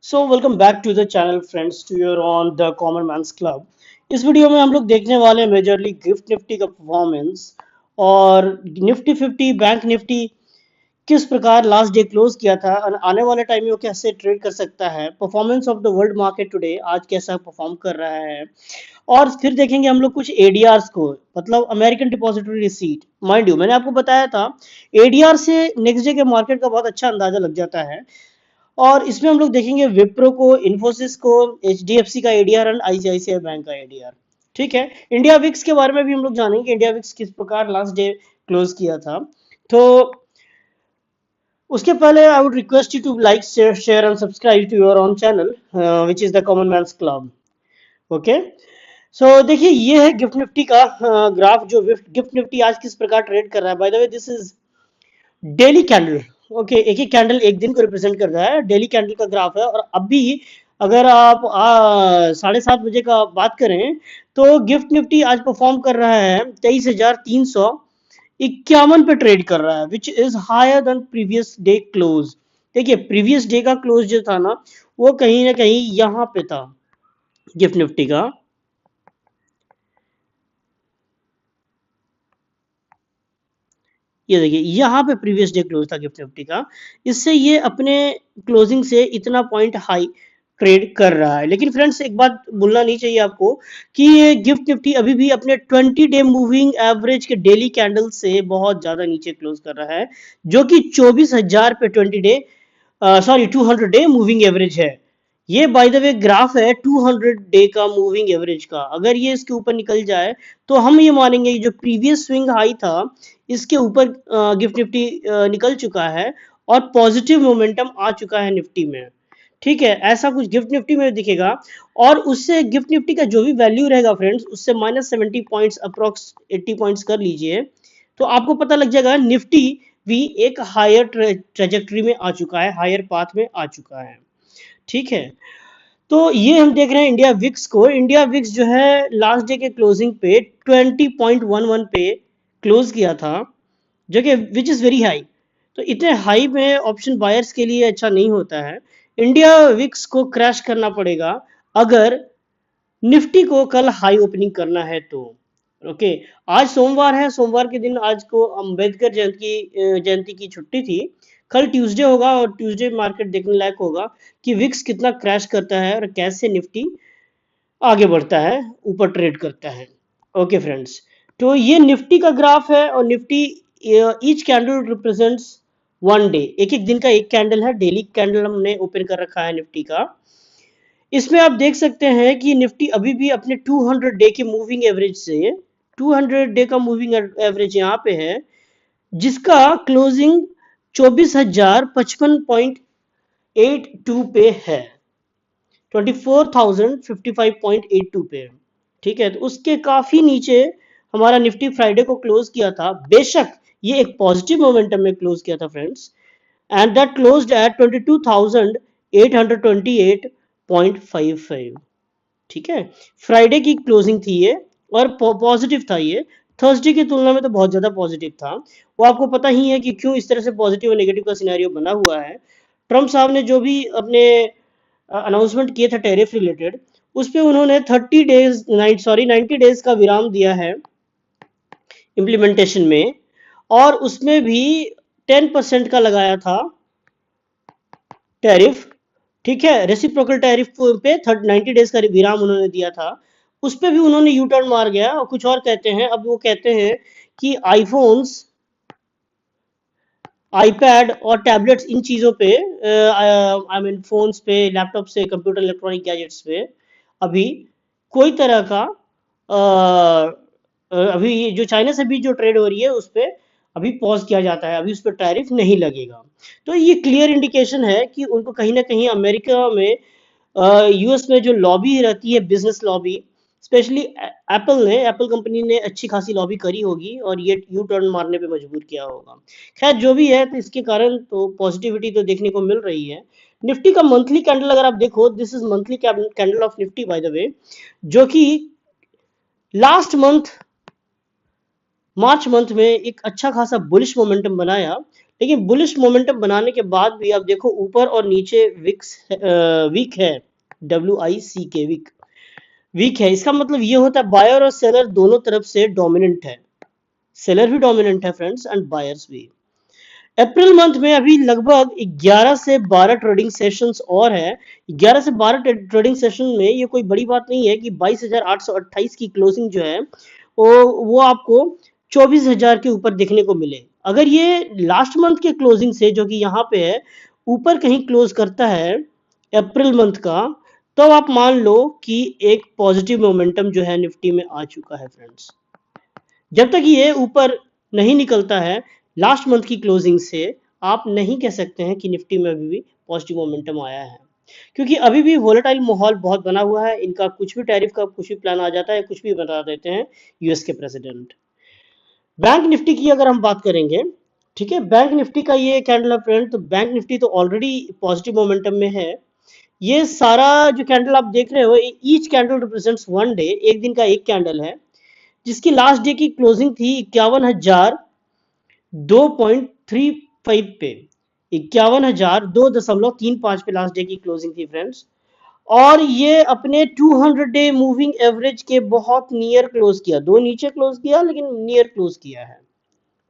So welcome back to the channel friends to your on the common man's club. इस video में हम लोग देखने वाले हैं मेजरली गिफ्ट निफ्टी का परफॉर्मेंस और निफ्टी 50 बैंक निफ्टी किस प्रकार लास्ट डे क्लोज किया था और आने वाले टाइम में वो कैसे ट्रेड कर सकता है। Performance of the world market today आज कैसा परफॉर्म कर रहा है और फिर देखेंगे हम लोग कुछ एडीआर को, मतलब American depository receipt. Mind you मैंने आपको बताया था एडीआर से नेक्स्ट डे के मार्केट का बहुत अच्छा अंदाजा लग जाता है। और इसमें हम लोग देखेंगे विप्रो को, इन्फोसिस को, एचडीएफसी का एडीआर और आईसीआईसीआई बैंक का एडीआर। ठीक है, इंडिया विक्स के बारे में भी हम लोग जानेंगे इंडिया विक्स किस प्रकार लास्ट डे क्लोज किया था। तो उसके पहले I would request you to like share and subscribe to your own channel which is the common man's club. Okay, so देखिए ये है गिफ्ट निफ्टी का ग्राफ जो गिफ्ट निफ्टी आज किस प्रकार ट्रेड कर रहा है। By the way this is daily candle. Okay, एक एक कैंडल एक दिन को रिप्रेजेंट कर रहा है, डेली कैंडल का ग्राफ है। और अभी अगर आप 7:30 बजे का बात करें तो गिफ्ट निफ्टी आज परफॉर्म कर रहा है 23,351 पे ट्रेड कर रहा है, which is higher than previous day close. देखिए प्रीवियस डे का क्लोज जो था वो कहीं ना कहीं यहाँ पे था गिफ्ट निफ्टी का। ये देखिए यहाँ पे प्रीवियस डे क्लोज था गिफ्ट निफ्टी का, इससे ये अपने क्लोजिंग से इतना पॉइंट हाई ट्रेड कर रहा है। लेकिन फ्रेंड्स एक बात भूलना नहीं चाहिए आपको कि ये गिफ्ट निफ्टी अभी भी अपने 20 डे मूविंग एवरेज के डेली कैंडल से बहुत ज्यादा नीचे क्लोज कर रहा है, जो कि 24,000 पे 20 डे 200 डे मूविंग एवरेज है। ये बाय द वे ग्राफ है 200 डे का मूविंग एवरेज का। अगर ये इसके ऊपर निकल जाए तो हम ये मानेंगे कि जो प्रीवियस स्विंग हाई था इसके ऊपर गिफ्ट निफ्टी निकल चुका है और पॉजिटिव मोमेंटम आ चुका है निफ्टी में। ठीक है, ऐसा कुछ गिफ्ट निफ्टी में दिखेगा। और उससे गिफ्ट निफ्टी का जो भी वैल्यू रहेगा फ्रेंड्स, उससे -70 पॉइंट्स अप्रोक्स 80 पॉइंट्स कर लीजिए तो आपको पता लग जाएगा निफ्टी भी एक हायर ट्रेजेक्टरी में आ चुका है, हायर पाथ में आ चुका है। ठीक है, तो ये हम देख रहे हैं इंडिया विक्स को। इंडिया विक्स जो है लास्ट डे के क्लोजिंग पे 20.11 पे क्लोज किया था, जो कि विच इज़ वेरी हाई। तो इतने हाई में ऑप्शन बायर्स के लिए अच्छा नहीं होता है। इंडिया विक्स को क्रैश करना पड़ेगा अगर निफ्टी को कल हाई ओपनिंग करना है तो। ओके, आज सोमवार है, सोमवार के दिन आज को अंबेडकर जयंती की छुट्टी थी। कल ट्यूसडे होगा और ट्यूसडे मार्केट देखने लायक होगा कि विक्स कितना क्रैश करता है और कैसे निफ्टी आगे बढ़ता है, ऊपर ट्रेड करता है। ओके फ्रेंड्स, तो ये निफ्टी का ग्राफ है और Nifty each candle represents 1 day. एक एक दिन का एक कैंडल है, डेली कैंडल हमने ओपन कर रखा है निफ्टी का। इसमें आप देख सकते हैं कि निफ्टी अभी भी अपने 200 डे के मूविंग एवरेज से, 200 डे का मूविंग एवरेज यहाँ पे है, जिसका क्लोजिंग 24,055.82 पे है, 24,055.82 पे। ठीक है, तो उसके काफी नीचे हमारा निफ्टी फ्राइडे को क्लोज किया था। बेशक ये एक पॉजिटिव मोमेंटम में क्लोज किया था friends, and that closed eight 22,828.55। ठीक है, फ्राइडे की क्लोजिंग थी ये और पॉजिटिव था ये। थर्सडे की तुलना में तो बहुत ज्यादा पॉजिटिव था। वो आपको पता ही है कि क्यों इस तरह से पॉजिटिव और नेगेटिव का सिनेरियो बना हुआ है। ट्रम्प साहब ने जो भी अपने अनाउंसमेंट किए थे टैरिफ रिलेटेड, उस पर उन्होंने 90 डेज का विराम दिया है इम्प्लीमेंटेशन में, और उसमें भी 10% का लगाया था टैरिफ। ठीक है, रेसिप्रोकल टैरिफ पे 90 डेज का विराम उन्होंने दिया था। उस पर भी उन्होंने यू टर्न मार गया और कुछ और कहते हैं। अब वो कहते हैं कि आईफोन्स, आईपैड और टैबलेट्स, इन चीज़ों पे आई मीन फोन्स पे, लैपटॉप से, कंप्यूटर इलेक्ट्रॉनिक गैजेट्स पे अभी कोई तरह का अभी जो चाइना से भी जो ट्रेड हो रही है उस पर अभी पॉज किया जाता है, अभी उस पर टैरिफ नहीं लगेगा। तो ये क्लियर इंडिकेशन है कि उनको कहीं ना कहीं अमेरिका में, यूएस में जो लॉबी रहती है, business lobby, specially Apple company ने अच्छी खासी लॉबी करी होगी और ये यू टर्न मारने पे मजबूर किया होगा। खैर जो भी है, तो इसके कारण तो पॉजिटिविटी तो देखने को मिल रही है। निफ्टी का मंथली कैंडल अगर आप देखो, this is monthly candle of Nifty bye the वे, जो कि लास्ट मंथ मार्च मंथ में एक अच्छा खासा बुलिश मोमेंटम बनाया, लेकिन बुलिश मोमेंटम बनाने के बाद भी आप देखो ऊपर और नीचे विक्स वीक है, WICK वीक वीक है। इसका मतलब ये होता है बायर और सेलर दोनों तरफ से डोमिनेंट है, सेलर भी डोमिनेंट है फ्रेंड्स एंड बायर्स भी। अप्रैल मंथ में अभी लगभग 11 से 12 ट्रेडिंग सेशंस और है। 11 से 12 ट्रेडिंग सेशन में ये कोई बड़ी बात नहीं है कि 22,828 की क्लोजिंग जो है वो आपको 24,000 के ऊपर देखने को मिले। अगर ये लास्ट मंथ के क्लोजिंग से जो कि यहाँ पे है ऊपर कहीं क्लोज करता है अप्रैल मंथ का, तो आप मान लो कि एक पॉजिटिव मोमेंटम जो है निफ्टी में आ चुका है फ्रेंड्स। जब तक ये ऊपर नहीं निकलता है लास्ट मंथ की क्लोजिंग से, आप नहीं कह सकते हैं कि निफ्टी में अभी भी पॉजिटिव मोमेंटम आया है, क्योंकि अभी भी वोलेटाइल माहौल बहुत बना हुआ है। इनका कुछ भी टैरिफ का कुछ भी प्लान आ जाता है, कुछ भी बता देते हैं यूएस के प्रेसिडेंट। बैंक निफ्टी की अगर हम बात करेंगे, ठीक है, बैंक निफ्टी का ये कैंडल है फ्रेंड, तो बैंक निफ्टी तो ऑलरेडी पॉजिटिव मोमेंटम में है। ये सारा जो कैंडल आप देख रहे हो, each candle represents one day, एक दिन का एक कैंडल है, जिसकी लास्ट डे की क्लोजिंग थी 51,002.35 पे, 51,002.35 पे लास्ट डे की क्लोजिंग थी फ्रेंड्स। और ये अपने 200 डे मूविंग एवरेज के बहुत नियर क्लोज किया, दो नीचे क्लोज किया लेकिन नियर क्लोज किया है,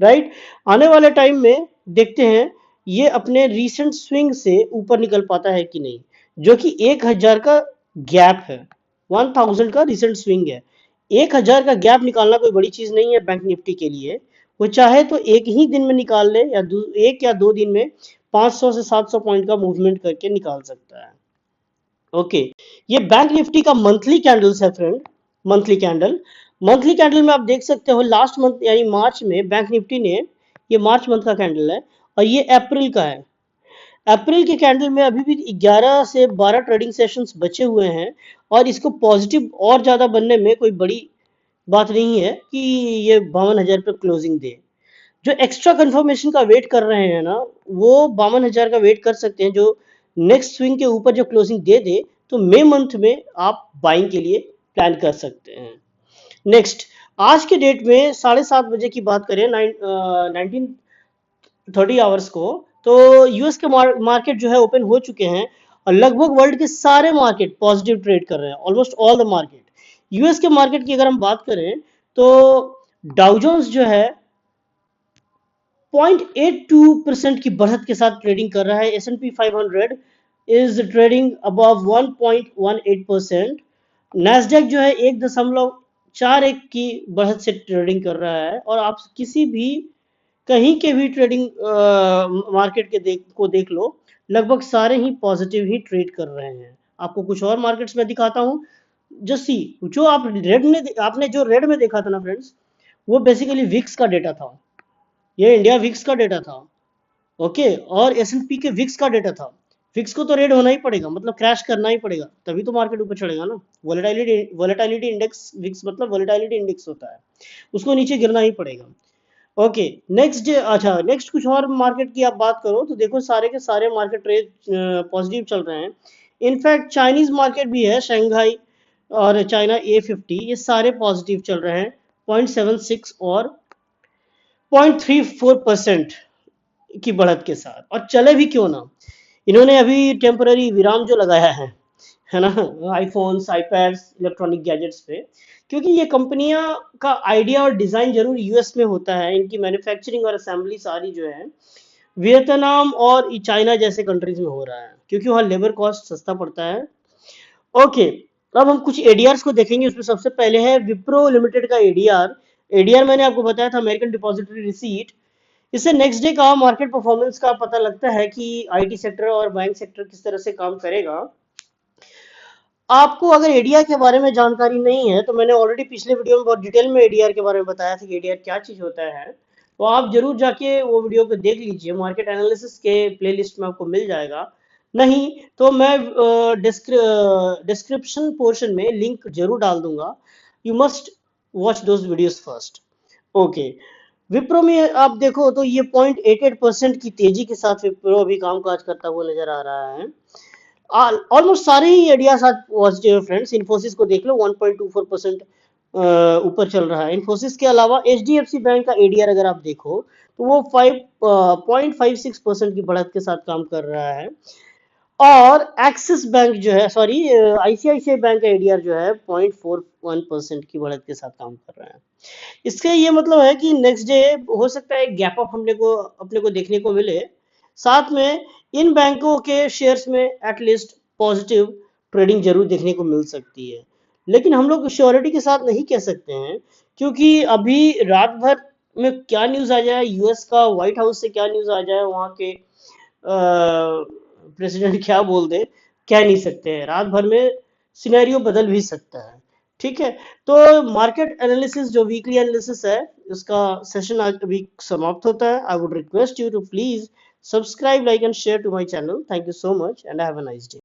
राइट। आने वाले टाइम में देखते हैं ये अपने रीसेंट स्विंग से ऊपर निकल पाता है कि नहीं, जो कि 1,000 का गैप है, 1000 का रीसेंट स्विंग है। 1,000 का गैप निकालना कोई बड़ी चीज नहीं है बैंक निफ्टी के लिए। वो चाहे तो एक ही दिन में निकाल ले या एक या दो दिन में 500 से 700 पॉइंट का मूवमेंट करके निकाल सकता है। ओके, ये बैंक निफ्टी का मंथली कैंडल्स है friend, monthly candle. Monthly candle में आप देख सकते हो लास्ट मंथ यानी मार्च में बैंक निफ्टी ने, ये मार्च मंथ का कैंडल है और ये अप्रैल का है। अप्रैल के कैंडल में अभी भी 11 से 12 ट्रेडिंग सेशंस बचे हुए हैं और इसको पॉजिटिव और ज्यादा बनने में कोई बड़ी बात नहीं है कि ये 52,000 पे क्लोजिंग दे। जो एक्स्ट्रा कंफर्मेशन का वेट कर रहे हैं ना, वो 52,000 का वेट कर सकते हैं, जो नेक्स्ट स्विंग के ऊपर जो क्लोजिंग दे दे तो मई मंथ में आप बाइंग के लिए प्लान कर सकते हैं। नेक्स्ट, आज के डेट में 7:30 बजे की बात करें, 1930 आवर्स को, तो यूएस के मार्केट जो है ओपन हो चुके हैं और लगभग वर्ल्ड के सारे मार्केट पॉजिटिव ट्रेड कर रहे हैं, almost all the market. US के मार्केट की अगर हम बात करें तो डाउ जोन्स जो है 0.82% की बढ़त के साथ ट्रेडिंग कर रहा है। S&P 500 is trading above 1.18%। Nasdaq जो है 1.41 की बढ़त से ट्रेडिंग कर रहा है। और आप किसी भी कहीं के भी ट्रेडिंग मार्केट के देख लो, लगभग सारे ही पॉजिटिव ही ट्रेड कर रहे हैं। आपको कुछ और मार्केट्स में दिखाता हूँ। जैसी जो आपने जो रेड में देखा था ना फ्रेंड्स, वो बेसिकली विक्स का डेटा था, ये इंडिया विक्स का डेटा था। ओके, और S&P के विक्स का डेटा था। विक्स को तो रेड होना ही पड़ेगा, मतलब क्रैश करना ही पड़ेगा, तभी तो मार्केट ऊपर चढ़ेगा ना। वोलेटिलिटी इंडेक्स, विक्स मतलब वोलेटिलिटी इंडेक्स होता है, उसको नीचे गिरना ही पड़ेगा। ओके, नेक्स्ट, अच्छा नेक्स्ट कुछ और मार्केट की आप बात करो तो देखो सारे के सारे मार्केट ट्रेड पॉजिटिव चल रहे हैं। इनफैक्ट चाइनीज मार्केट भी है, शंघाई और चाइना A50, ये सारे पॉजिटिव चल रहे हैं 0.76 और 0.34% की बढ़त के साथ। और चले भी क्यों ना, इन्होंने अभी टेम्पररी विराम जो लगाया है ना, आईफोन्स, आईपैड्स, इलेक्ट्रॉनिक गैजेट्स पे, क्योंकि ये कंपनियां का आइडिया और डिजाइन जरूर यूएस में होता है, इनकी मैन्युफैक्चरिंग और असेंबली सारी जो है वियतनाम और चाइना जैसे कंट्रीज में हो रहा है, क्योंकि वहाँ लेबर कॉस्ट सस्ता पड़ता है। ओके, अब हम कुछ एडीआर को देखेंगे। उसमें सबसे पहले है विप्रो लिमिटेड का एडीआर। एडीआर मैंने आपको बताया था, अमेरिकन डिपॉजिटरी रिसीट। इससे नेक्स्ट डे का मार्केट परफॉर्मेंस का पता लगता है कि आईटी सेक्टर और बैंक सेक्टर किस तरह से काम करेगा। आपको अगर एडीआर के बारे में जानकारी नहीं है तो मैंने ऑलरेडी पिछले वीडियो में बहुत डिटेल में एडीआर के बारे में बताया था कि एडीआर क्या चीज होता है, तो आप जरूर जाके वो वीडियो को देख लीजिए, मार्केट एनालिसिस के प्लेलिस्ट में आपको मिल जाएगा। नहीं तो मैं डिस्क्रिप्शन पोर्शन में लिंक जरूर डाल दूंगा, you must watch those videos first. Okay, Wipro में आप देखो तो ये 0.88% की तेजी के साथ विप्रो अभी कामकाज करता हुआ नजर आ रहा है। ऑलमोस्ट सारे ही एरियाज आज पॉजिटिव है फ्रेंड्स। इन्फोसिस को देख लो 1.24% ऊपर चल रहा है। इन्फोसिस के अलावा एचडीएफसी बैंक का एडीआर अगर आप देखो तो वो 5.56% की बढ़त के साथ काम कर रहा है। और एक्सिस बैंक जो है, सॉरी, आईसीआईसीआई बैंक का एडीआर जो है 0.41% की बढ़त के साथ काम कर रहा है। इसका ये मतलब है कि नेक्स्ट डे हो सकता है गैप अप अपने को देखने को मिले। साथ में इन बैंकों के शेयर्स में एटलीस्ट पॉजिटिव ट्रेडिंग जरूर देखने को मिल सकती है, लेकिन हम लोग श्योरिटी के साथ नहीं कह सकते हैं, क्योंकि अभी रात भर में क्या न्यूज़ आ जाए, यूएस का व्हाइट हाउस से क्या न्यूज़ आ जाए, वहाँ के प्रेसिडेंट क्या बोल दे, कह नहीं सकते हैं। रात भर में सिनेरियो बदल भी सकता है। ठीक है, तो मार्केट एनालिसिस जो वीकली एनालिसिस है, उसका सेशन आज अभी समाप्त होता है। I would request you to please subscribe, like and share to my channel. Thank you so much and have a nice day.